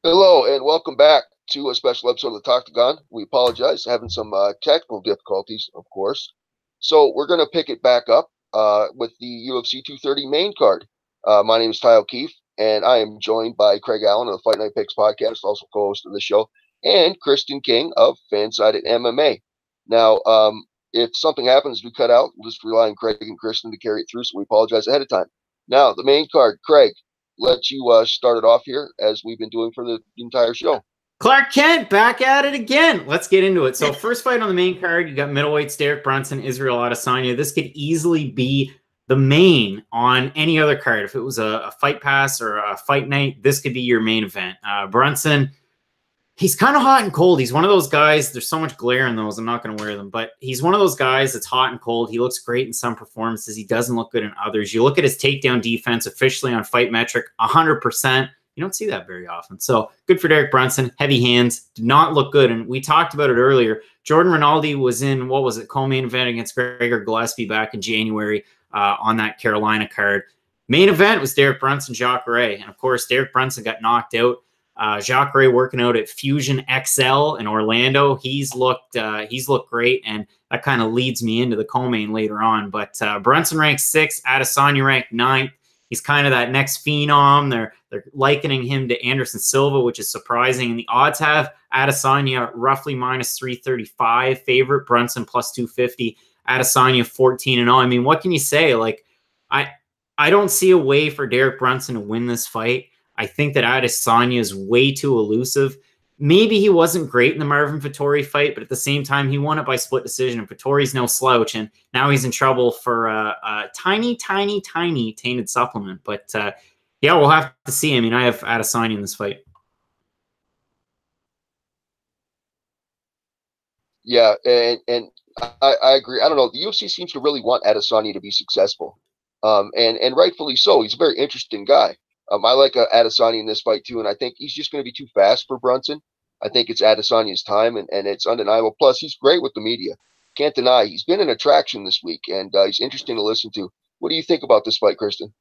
Hello and welcome back to a special episode of the Talktagon. We apologize, having some technical difficulties, of course. So we're going to pick it back up with the UFC 230 main card. My name is Ty O'Keefe, and I am joined by Craig Allen of the Fight Night Picks podcast, also co-host of the show, and Kristen King of Fansided MMA. Now, if something happens, we cut out. We'll just rely on Craig and Kristen to carry it through, so we apologize ahead of time. Now, the main card, Craig, let you start it off here as we've been doing for the entire show. Clark Kent back at it again. Let's get into it. So first fight on the main card, you got middleweights Derek Brunson, Israel Adesanya. This could easily be the main on any other card. If it was a fight pass or a fight night, this could be your main event. Brunson, he's kind of hot and cold. He's one of those guys. There's so much glare in those. I'm not going to wear them, but he's one of those guys that's hot and cold. He looks great in some performances. He doesn't look good in others. You look at his takedown defense officially on Fight Metric, 100%. You don't see that very often. So good for Derek Brunson. Heavy hands. Did not look good. And we talked about it earlier. Jordan Rinaldi was in, what was it, co-main event against Gregor Gillespie back in January on that Carolina card. Main event was Derek Brunson, Jacare. And, of course, Derek Brunson got knocked out. Jacare working out at Fusion XL in Orlando. He's looked great, and that kind of leads me into the co-main later on. But Brunson ranked 6th, Adesanya ranked 9th. He's kind of that next phenom. They're likening him to Anderson Silva, which is surprising. And the odds have Adesanya roughly minus 335 favorite, Brunson plus 250, Adesanya 14-0. I mean, what can you say? Like, I don't see a way for Derek Brunson to win this fight. I think that Adesanya is way too elusive. Maybe he wasn't great in the Marvin Vettori fight, but at the same time, he won it by split decision. And Vettori's no slouch, and now he's in trouble for a tiny tainted supplement. But yeah, we'll have to see. I mean, I have Adesanya in this fight. Yeah, and I agree. I don't know. The UFC seems to really want Adesanya to be successful, and rightfully so. He's a very interesting guy. I like Adesanya in this fight too, and I think he's just going to be too fast for Brunson. I think it's Adesanya's time, and it's undeniable. Plus, he's great with the media. Can't deny he's been an attraction this week, and he's interesting to listen to. What do you think about this fight, Kristen?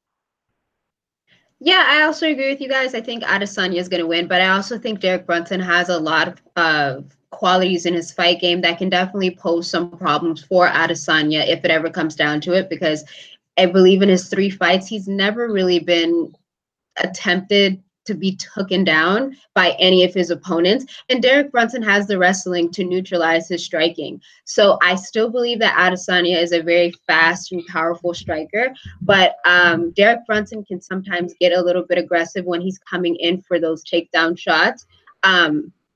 Yeah, I also agree with you guys. I think Adesanya is going to win, but I also think Derek Brunson has a lot of qualities in his fight game that can definitely pose some problems for Adesanya if it ever comes down to it, because I believe in his 3 fights, he's never really been attempted to be taken down by any of his opponents. And Derek Brunson has the wrestling to neutralize his striking. So I still believe that Adesanya is a very fast and powerful striker, but Derek Brunson can sometimes get a little bit aggressive when he's coming in for those takedown shots.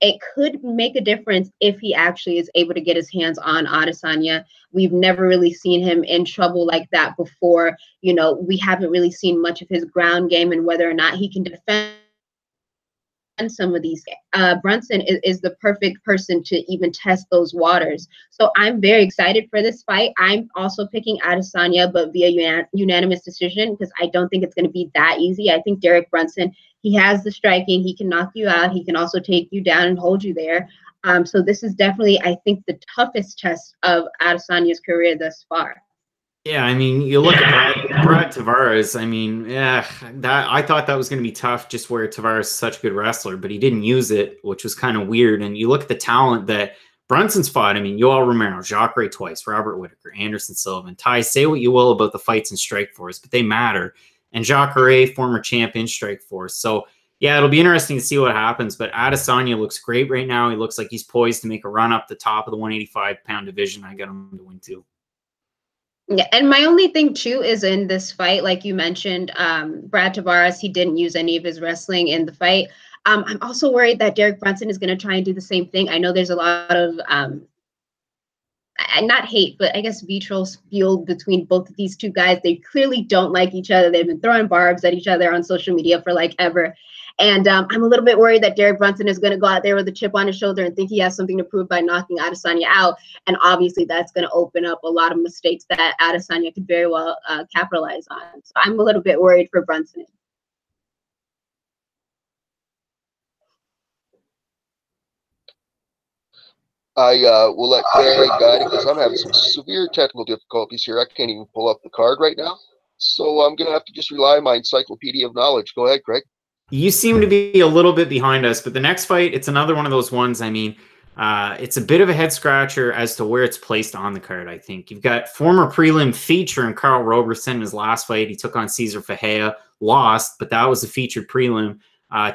It could make a difference if he actually is able to get his hands on Adesanya. We've never really seen him in trouble like that before. You know, we haven't really seen much of his ground game and whether or not he can defend some of these. Brunson is the perfect person to even test those waters. So I'm very excited for this fight. I'm also picking Adesanya, but via unanimous decision, because I don't think it's going to be that easy. I think Derek Brunson, he has the striking. He can knock you out. He can also take you down and hold you there. So this is definitely, I think, the toughest test of Adesanya's career thus far. Yeah, I mean, you look at Brad Tavares. I mean, yeah, I thought that was going to be tough just where Tavares is such a good wrestler, but he didn't use it, which was kind of weird. And you look at the talent that Brunson's fought. I mean, Yoel Romero, Jacare twice, Robert Whittaker, Anderson Silva. Ty, say what you will about the fights in Strikeforce, but they matter. And Jacare, former champion Strikeforce. So, yeah, it'll be interesting to see what happens. But Adesanya looks great right now. He looks like he's poised to make a run up the top of the 185-pound division. I got him to win too. Yeah, and my only thing too is in this fight, like you mentioned, Brad Tavares, he didn't use any of his wrestling in the fight. I'm also worried that Derek Brunson is going to try and do the same thing. I know there's a lot of not hate, but I guess vitriol spewed between both of these two guys. They clearly don't like each other. They've been throwing barbs at each other on social media for like ever. And I'm a little bit worried that Derek Brunson is going to go out there with a chip on his shoulder and think he has something to prove by knocking Adesanya out. And obviously that's going to open up a lot of mistakes that Adesanya could very well capitalize on. So I'm a little bit worried for Brunson. I will let Craig guide it because I'm having some severe technical difficulties here. I can't even pull up the card right now. So I'm going to have to just rely on my encyclopedia of knowledge. Go ahead, Craig. You seem to be a little bit behind us, but the next fight, it's another one of those ones. I mean, it's a bit of a head scratcher as to where it's placed on the card. I think you've got former prelim feature and Carl Roberson in his last fight. He took on Cesar Ferreira, lost, but that was a featured prelim.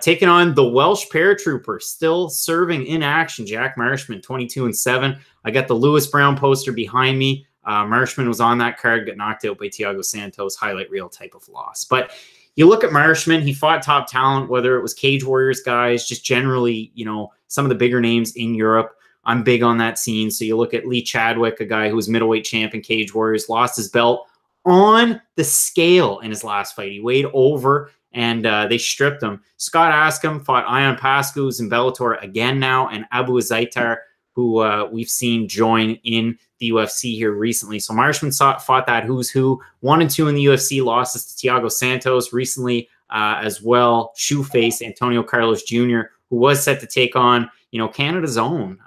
Taking on the Welsh paratrooper, still serving in action, Jack Marshman, 22-7. I got the Lewis Brown poster behind me. Marshman was on that card, got knocked out by Thiago Santos, highlight reel type of loss. But you look at Marshman, he fought top talent, whether it was Cage Warriors guys, just generally, you know, some of the bigger names in Europe. I'm big on that scene. So you look at Lee Chadwick, a guy who was middleweight champ in Cage Warriors, lost his belt on the scale in his last fight. He weighed over and they stripped him. Scott Askham fought Ion Pascu, who's in Bellator again now, and Abu Azaitar, who we've seen join in the UFC here recently. So Marshman fought that who's who, 1 and 2 in the UFC, losses to Thiago Santos recently as well. Shoeface Antonio Carlos Jr., who was set to take on, you know, Canada's own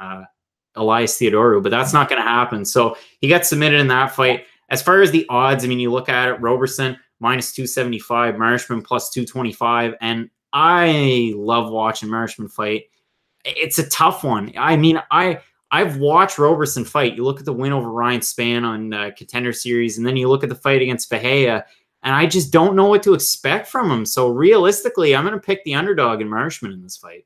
Elias Theodorou, but that's not going to happen. So he got submitted in that fight. As far as the odds, I mean, you look at it, Roberson -275, Marshman +225, and I love watching Marshman fight. It's a tough one. I mean, I've watched Roberson fight. You look at the win over Ryan Spann on Contender Series, and then you look at the fight against Ferreira, and I just don't know what to expect from him. So realistically, I'm going to pick the underdog in Marshman in this fight.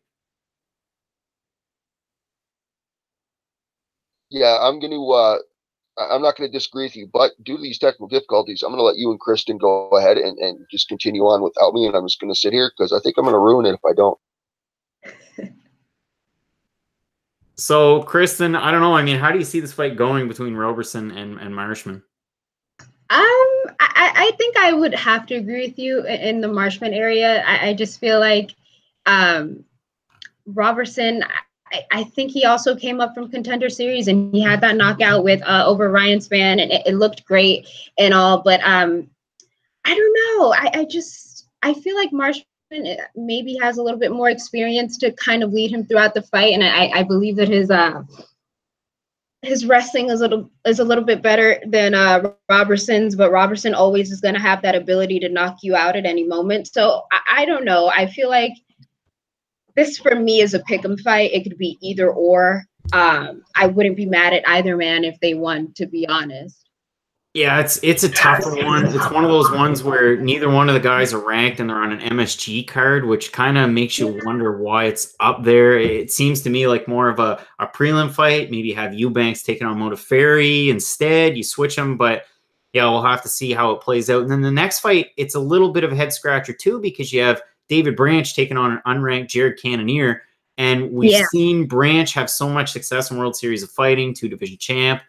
Yeah, I'm not going to disagree with you, but due to these technical difficulties, I'm going to let you and Kristen go ahead and just continue on without me, and I'm just going to sit here because I think I'm going to ruin it if I don't. So, Kristen, I don't know. I mean, how do you see this fight going between Roberson and Marshman? I think I would have to agree with you in the Marshman area. I just feel like Roberson, I think he also came up from Contender Series and he had that knockout with over Ryan Spann, and it looked great and all. But I don't know. I feel like Marshman maybe has a little bit more experience to kind of lead him throughout the fight, and I believe that his wrestling is a little bit better than Roberson's, but Roberson always is going to have that ability to knock you out at any moment. So I don't know. I feel like this for me is a pick'em fight. It could be either or. I wouldn't be mad at either man if they won, to be honest. Yeah, it's a tougher one. It's one of those ones where neither one of the guys are ranked and they're on an MSG card, which kind of makes you wonder why it's up there. It seems to me like more of a prelim fight. Maybe have Eubanks taking on Modafferi instead. You switch them, but yeah, we'll have to see how it plays out. And then the next fight, it's a little bit of a head scratcher too, because you have David Branch taking on an unranked Jared Cannonier. And we've seen Branch have so much success in World Series of Fighting, 2-division champ.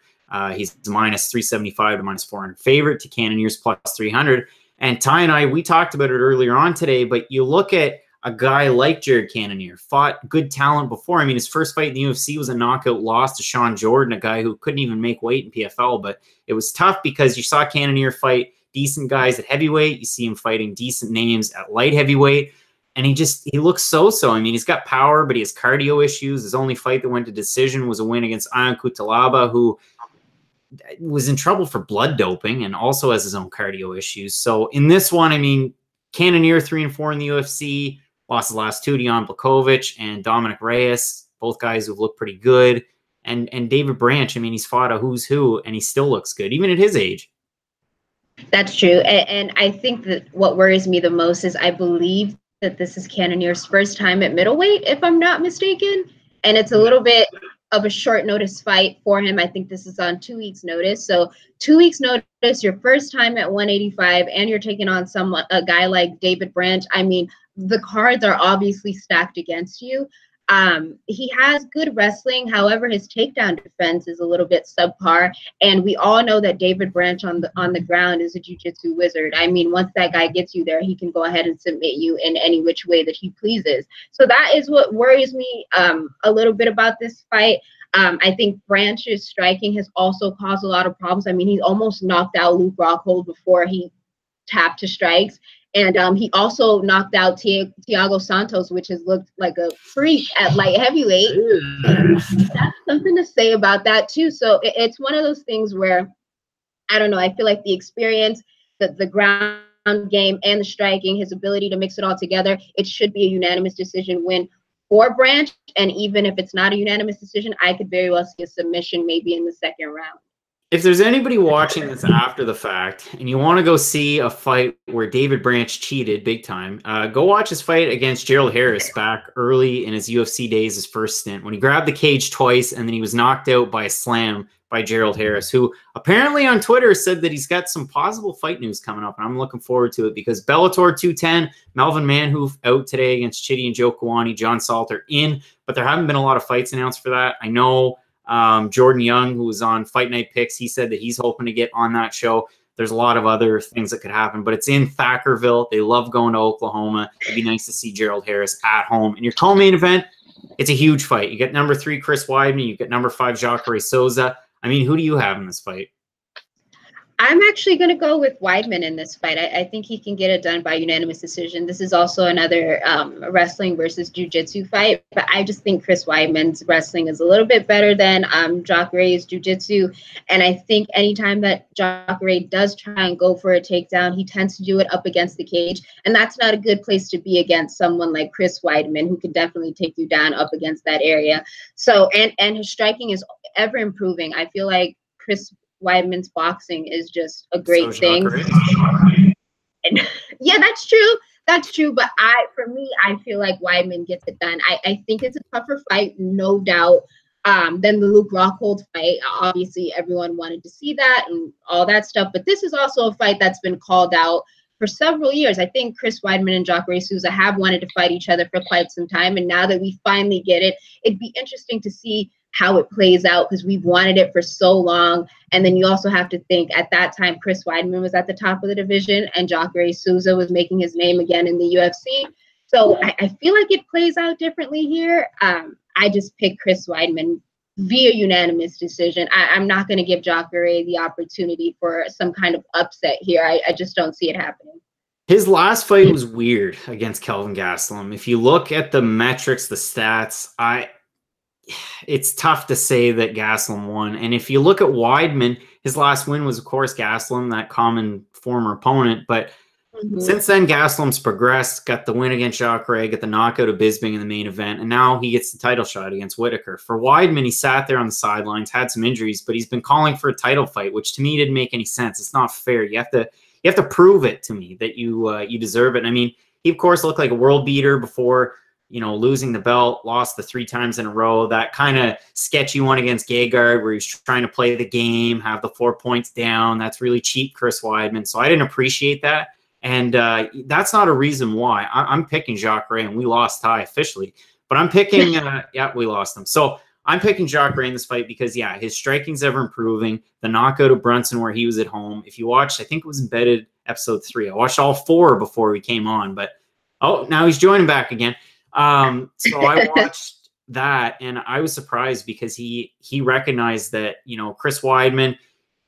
He's -375 to -400 favorite to Cannonier's +300. And Ty and I, we talked about it earlier on today, but you look at a guy like Jared Cannonier, fought good talent before. I mean, his first fight in the UFC was a knockout loss to Sean Jordan, a guy who couldn't even make weight in PFL, but it was tough because you saw Cannonier fight decent guys at heavyweight. You see him fighting decent names at light heavyweight. And he looks so-so. I mean, he's got power, but he has cardio issues. His only fight that went to decision was a win against Ion Cutelaba, who was in trouble for blood doping and also has his own cardio issues. So in this one, I mean, Cannonier 3-4 in the UFC, lost his last two to Jan Blachowicz and Dominic Reyes, both guys who've looked pretty good. And David Branch, I mean, he's fought a who's who and he still looks good, even at his age. That's true. And I think that what worries me the most is I believe that this is Cannonier's first time at middleweight, if I'm not mistaken. And it's a little bit of a short notice fight for him. I think this is on 2 weeks notice. So 2 weeks notice, your first time at 185, and you're taking on a guy like David Branch. I mean, the cards are obviously stacked against you. He has good wrestling. However, his takedown defense is a little bit subpar. And we all know that David Branch on the ground is a jiu-jitsu wizard. I mean, once that guy gets you there, he can go ahead and submit you in any which way that he pleases. So that is what worries me a little bit about this fight. I think Branch's striking has also caused a lot of problems. I mean, he almost knocked out Luke Rockhold before he tapped to strikes. And he also knocked out Thiago Santos, which has looked like a freak at light heavyweight. That's something to say about that, too. So it's one of those things where, I don't know, I feel like the experience, the ground game and the striking, his ability to mix it all together, it should be a unanimous decision win for Branch. And even if it's not a unanimous decision, I could very well see a submission maybe in the second round. If there's anybody watching this after the fact and you want to go see a fight where David Branch cheated big time, go watch his fight against Gerald Harris back early in his UFC days, his first stint, when he grabbed the cage twice and then he was knocked out by a slam by Gerald Harris, who apparently on Twitter said that he's got some possible fight news coming up. And I'm looking forward to it because Bellator 210, Melvin Manhoef out today against Chidi and Joe Kawani, John Salter in, but there haven't been a lot of fights announced for that. I know Jordan Young, who was on Fight Night Picks, he said that he's hoping to get on that show. There's a lot of other things that could happen, but it's in Thackerville. They love going to Oklahoma. It'd be nice to see Gerald Harris at home. In your co-main event, it's a huge fight. You get number 3, Chris Weidman. You get number 5, Jacare Souza. I mean, who do you have in this fight? I'm actually going to go with Weidman in this fight. I think he can get it done by unanimous decision. This is also another wrestling versus jiu-jitsu fight, but I just think Chris Weidman's wrestling is a little bit better than Jacare's jiu-jitsu. And I think anytime that Jacare does try and go for a takedown, he tends to do it up against the cage. And that's not a good place to be against someone like Chris Weidman, who can definitely take you down up against that area. So, and his striking is ever improving. I feel like Chris Weidman's boxing is just a great thing. And, yeah, that's true. That's true. But for me, I feel like Weidman gets it done. I think it's a tougher fight, no doubt, than the Luke Rockhold fight. Obviously, everyone wanted to see that and all that stuff. But this is also a fight that's been called out for several years. I think Chris Weidman and Jacare Souza have wanted to fight each other for quite some time. And now that we finally get it, it'd be interesting to see how it plays out because we've wanted it for so long. And then you also have to think at that time, Chris Weidman was at the top of the division and Jacare Souza was making his name again in the UFC. So I feel like it plays out differently here. I just picked Chris Weidman via unanimous decision. I'm not going to give Jacare the opportunity for some kind of upset here. I just don't see it happening. His last fight was weird against Kelvin Gastelum. If you look at the metrics, the stats, it's tough to say that Gastelum won. And if you look at Weidman, his last win was, of course, Gastelum, that common former opponent. But since then, Gastelum's progressed, got the win against Jacare, got the knockout of Bisping in the main event, and now he gets the title shot against Whitaker. For Weidman, he sat there on the sidelines, had some injuries, but he's been calling for a title fight, which to me didn't make any sense. It's not fair. You have to prove it to me that you deserve it. I mean, he, of course, looked like a world beater before, losing the belt, lost the 3 times in a row. That kind of sketchy one against Gegard where he's trying to play the game, have the 4 points down. That's really cheap, Chris Weidman. So I didn't appreciate that. And that's not a reason why. I'm picking Jacare, and we lost Ty officially. But I'm picking, yeah, we lost him. So I'm picking Jacare in this fight because, yeah, his striking's ever improving. The knockout of Brunson where he was at home. If you watched, I think it was Embedded episode 3. I watched all 4 before we came on. But, oh, now he's joining back again. So I watched that and I was surprised because he recognized that, Chris Weidman,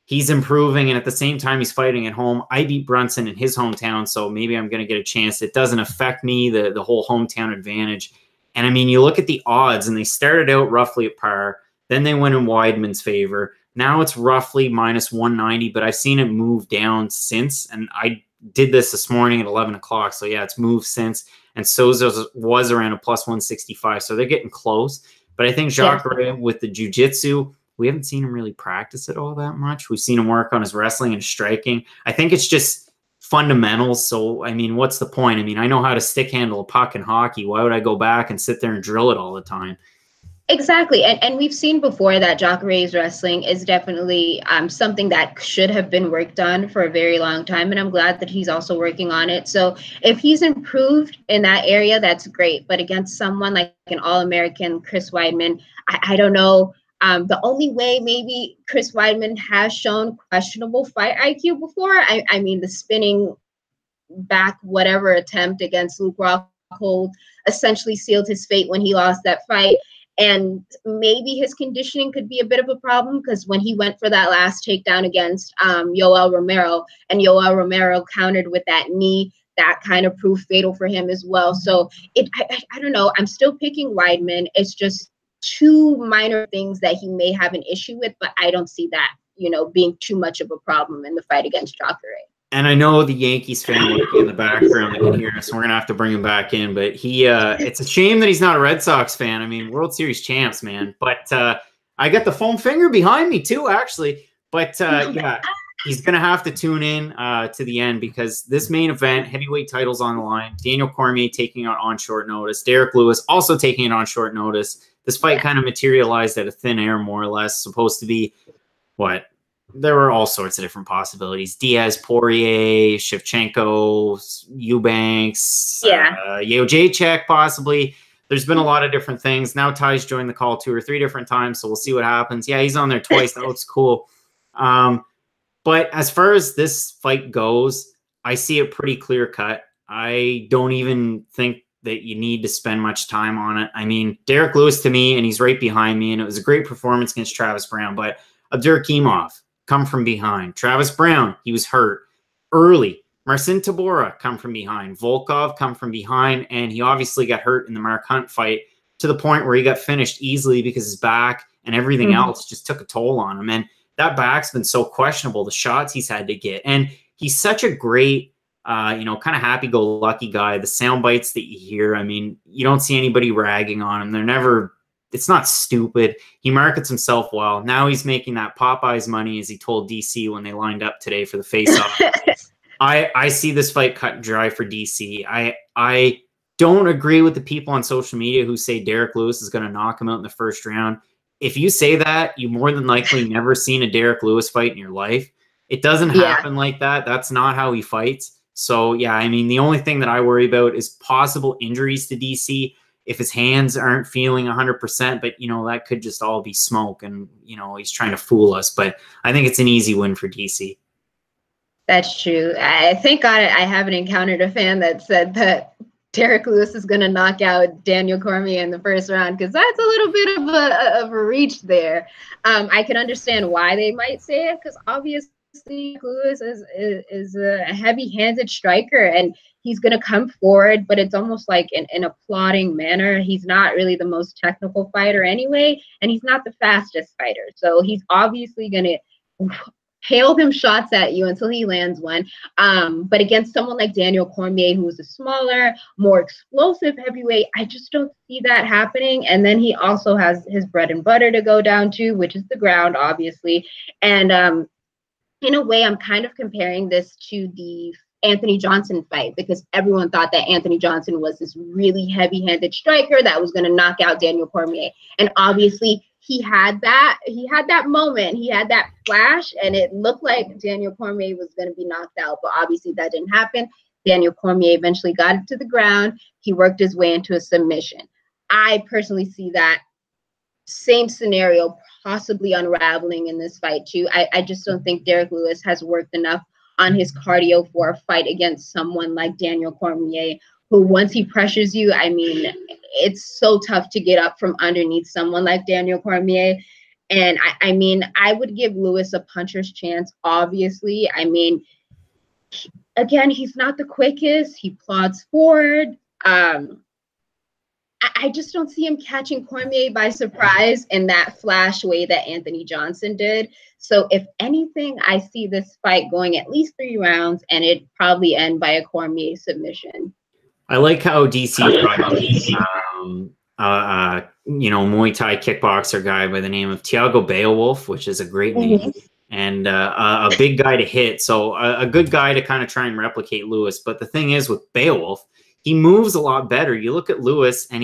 he's improving. And at the same time, he's fighting at home. I beat Brunson in his hometown. So maybe I'm going to get a chance. It doesn't affect me, the whole hometown advantage. And I mean, you look at the odds and they started out roughly at par. Then they went in Weidman's favor. Now it's roughly minus 190, but I've seen it move down since. And I did this morning at 11 o'clock. So yeah, it's moved since. And Souza was around a plus 165. So they're getting close. But I think Jacare with the jiu-jitsu, we haven't seen him really practice it all that much. We've seen him work on his wrestling and striking. I think it's just fundamentals. So, I mean, what's the point? I mean, I know how to stick handle a puck in hockey. Why would I go back and sit there and drill it all the time? Exactly. And we've seen before that Jacare's wrestling is definitely something that should have been worked on for a very long time. And I'm glad that he's also working on it. So if he's improved in that area, that's great. But against someone like an All-American Chris Weidman, I don't know. The only way maybe Chris Weidman has shown questionable fight IQ before, I mean, the spinning back whatever attempt against Luke Rockhold essentially sealed his fate when he lost that fight. And maybe his conditioning could be a bit of a problem because when he went for that last takedown against Yoel Romero, and Yoel Romero countered with that knee, that kind of proved fatal for him as well. So I don't know. I'm still picking Weidman. It's just 2 minor things that he may have an issue with, but I don't see that, being too much of a problem in the fight against Jacare. And I know the Yankees fan will be in the background that can hear us, and we're gonna have to bring him back in. But it's a shame that he's not a Red Sox fan. I mean, World Series champs, man. But I got the foam finger behind me too, actually. But yeah, he's gonna have to tune in to the end, because this main event, heavyweight titles on the line. Daniel Cormier taking it on short notice. Derek Lewis also taking it on short notice. This fight kind of materialized out of thin air, more or less. Supposed to be what? There were all sorts of different possibilities. Diaz, Poirier, Shevchenko, Eubanks, Jacek possibly. There's been a lot of different things. Now Ty's joined the call 2 or 3 different times, so we'll see what happens. Yeah, he's on there twice. That looks cool. But as far as this fight goes, I see it pretty clear cut. I don't even think that you need to spend much time on it. I mean, Derek Lewis to me, and he's right behind me, and it was a great performance against Travis Brown, but Abdurakhimov, come from behind. Travis Brown, he was hurt early. Marcin Tybura, come from behind. Volkov, come from behind. And he obviously got hurt in the Mark Hunt fight to the point where he got finished easily because his back and everything else just took a toll on him. And that back's been so questionable, the shots he's had to get. And he's such a great, kind of happy-go-lucky guy. The sound bites that you hear, I mean, you don't see anybody ragging on him. They're never... It's not stupid. He markets himself well. Now he's making that Popeyes money, as he told DC when they lined up today for the face-off. I see this fight cut and dry for DC. I don't agree with the people on social media who say Derek Lewis is going to knock him out in the first round. If you say that, you more than likely never seen a Derek Lewis fight in your life. It doesn't happen like that. That's not how he fights. So, yeah, I mean, the only thing that I worry about is possible injuries to DC. If his hands aren't feeling 100%, but, that could just all be smoke, and, he's trying to fool us. But I think it's an easy win for DC. That's true. I thank God I haven't encountered a fan that said that Derek Lewis is going to knock out Daniel Cormier in the first round, because that's a little bit of a reach there. I can understand why they might say it, because obviously Lewis is a heavy-handed striker, and he's going to come forward, but it's almost like in a plodding manner. He's not really the most technical fighter anyway, and he's not the fastest fighter. So he's obviously going to hail them shots at you until he lands one. But against someone like Daniel Cormier, who is a smaller, more explosive heavyweight, I just don't see that happening. And then he also has his bread and butter to go down to, which is the ground, obviously. And in a way, I'm kind of comparing this to the Anthony Johnson fight, because everyone thought that Anthony Johnson was this really heavy-handed striker that was going to knock out Daniel Cormier. And obviously he had that moment, he had that flash, and it looked like Daniel Cormier was going to be knocked out, but obviously that didn't happen. Daniel Cormier eventually got it to the ground. He worked his way into a submission. I personally see that same scenario possibly unraveling in this fight too. I just don't think Derek Lewis has worked enough on his cardio for a fight against someone like Daniel Cormier, who once he pressures you, I mean, it's so tough to get up from underneath someone like Daniel Cormier. And I mean, I would give Lewis a puncher's chance, obviously. I mean, again, he's not the quickest. He plods forward. I just don't see him catching Cormier by surprise in that flash way that Anthony Johnson did. So if anything, I see this fight going at least 3 rounds, and it'd probably end by a Cormier submission. I like how DC Muay Thai kickboxer guy by the name of Thiago Beowulf, which is a great name, and a big guy to hit. So a good guy to kind of try and replicate Lewis. But the thing is with Beowulf, he moves a lot better. You look at Lewis, and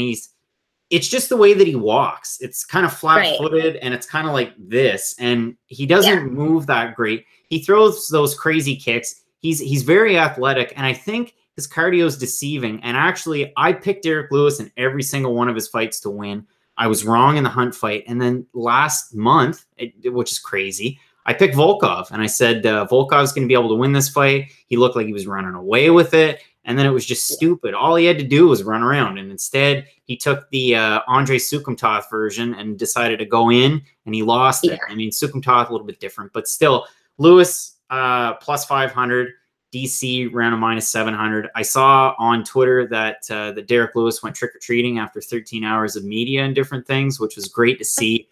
it's just the way that he walks. It's kind of flat-footed, and it's kind of like this, and he doesn't move that great. He throws those crazy kicks. He's very athletic, and I think his cardio is deceiving. And actually, I picked Derek Lewis in every single one of his fights to win. I was wrong in the Hunt fight, and then last month, which is crazy, I picked Volkov, and I said Volkov's going to be able to win this fight. He looked like he was running away with it. And then it was just stupid. All he had to do was run around. And instead, he took the Andrei Sukumtoth version and decided to go in, and he lost it. I mean, Sukumtoth a little bit different. But still, Lewis, plus 500. DC ran a minus 700. I saw on Twitter that Derek Lewis went trick-or-treating after 13 hours of media and different things, which was great to see.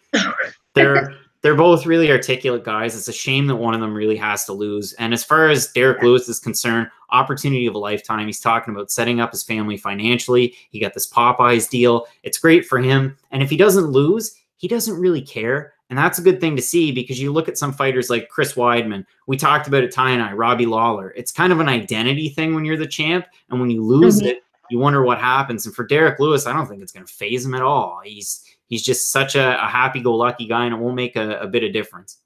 There they're both really articulate guys. It's a shame that one of them really has to lose. And as far as Derek Lewis is concerned, opportunity of a lifetime. He's talking about setting up his family financially. He got this Popeyes deal. It's great for him. And if he doesn't lose, he doesn't really care. And that's a good thing to see, because you look at some fighters like Chris Weidman. We talked about it, Ty and I, Robbie Lawler. It's kind of an identity thing when you're the champ. And when you lose it, you wonder what happens. And for Derek Lewis, I don't think it's going to faze him at all. He's just such a happy-go-lucky guy, and it won't make a bit of difference.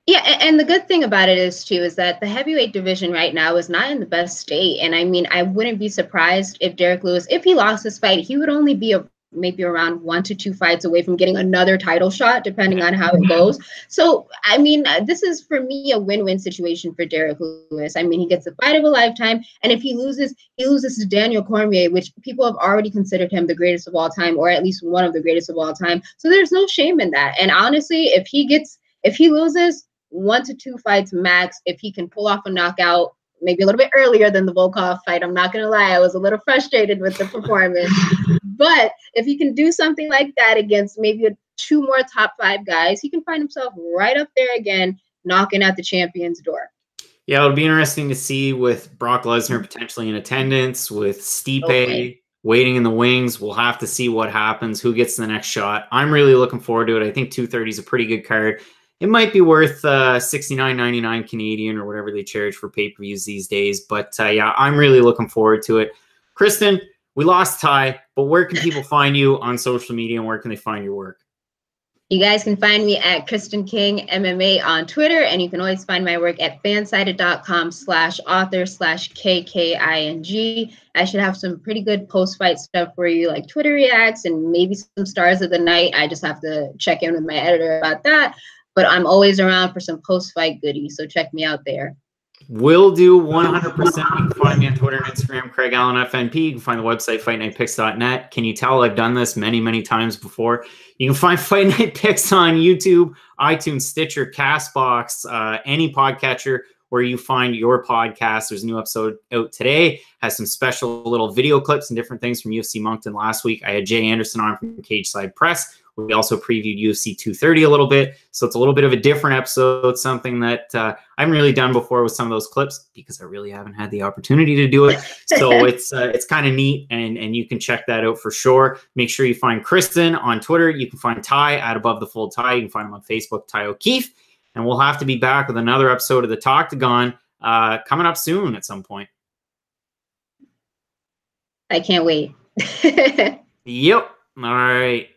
Yeah, and the good thing about it is that the heavyweight division right now is not in the best state. And I mean, I wouldn't be surprised if Derek Lewis, if he lost this fight, he would only be maybe around 1 to 2 fights away from getting another title shot, depending on how it goes. So, I mean, this is, for me, a win-win situation for Derek Lewis. I mean, he gets the fight of a lifetime, and if he loses to Daniel Cormier, which people have already considered him the greatest of all time, or at least one of the greatest of all time. So there's no shame in that. And honestly, if he loses 1 to 2 fights max, if he can pull off a knockout, maybe a little bit earlier than the Volkov fight. I'm not going to lie. I was a little frustrated with the performance. But if he can do something like that against maybe 2 more top 5 guys, he can find himself right up there again, knocking at the champion's door. Yeah, it'll be interesting to see with Brock Lesnar potentially in attendance, with Stipe waiting in the wings. We'll have to see what happens, who gets the next shot. I'm really looking forward to it. I think 230 is a pretty good card. It might be worth $69.99 Canadian or whatever they charge for pay-per-views these days. But yeah, I'm really looking forward to it. Kristen, we lost Ty, but where can people find you on social media, and where can they find your work? You guys can find me at Kristen King MMA on Twitter, and you can always find my work at fansided.com/author/KKING. I should have some pretty good post-fight stuff for you, like Twitter reacts and maybe some stars of the night. I just have to check in with my editor about that. But I'm always around for some post-fight goodies, so check me out there. Will do 100%. You can find me on Twitter and Instagram, Craig Allen FNP. You can find the website, fightnightpicks.net. Can you tell I've done this many, many times before? You can find Fight Night Picks on YouTube, iTunes, Stitcher, CastBox, any podcatcher where you find your podcast. There's a new episode out today. Has some special little video clips and different things from UFC Moncton last week. I had Jay Anderson on from Cage Side Press. We also previewed UFC 230 a little bit. So it's a little bit of a different episode, something that I haven't really done before with some of those clips, because I really haven't had the opportunity to do it. So it's kind of neat, and you can check that out for sure. Make sure you find Kristen on Twitter. You can find Ty at Above the Fold Ty. You can find him on Facebook, Ty O'Keefe. And we'll have to be back with another episode of the Talktagon coming up soon at some point. I can't wait. Yep. All right.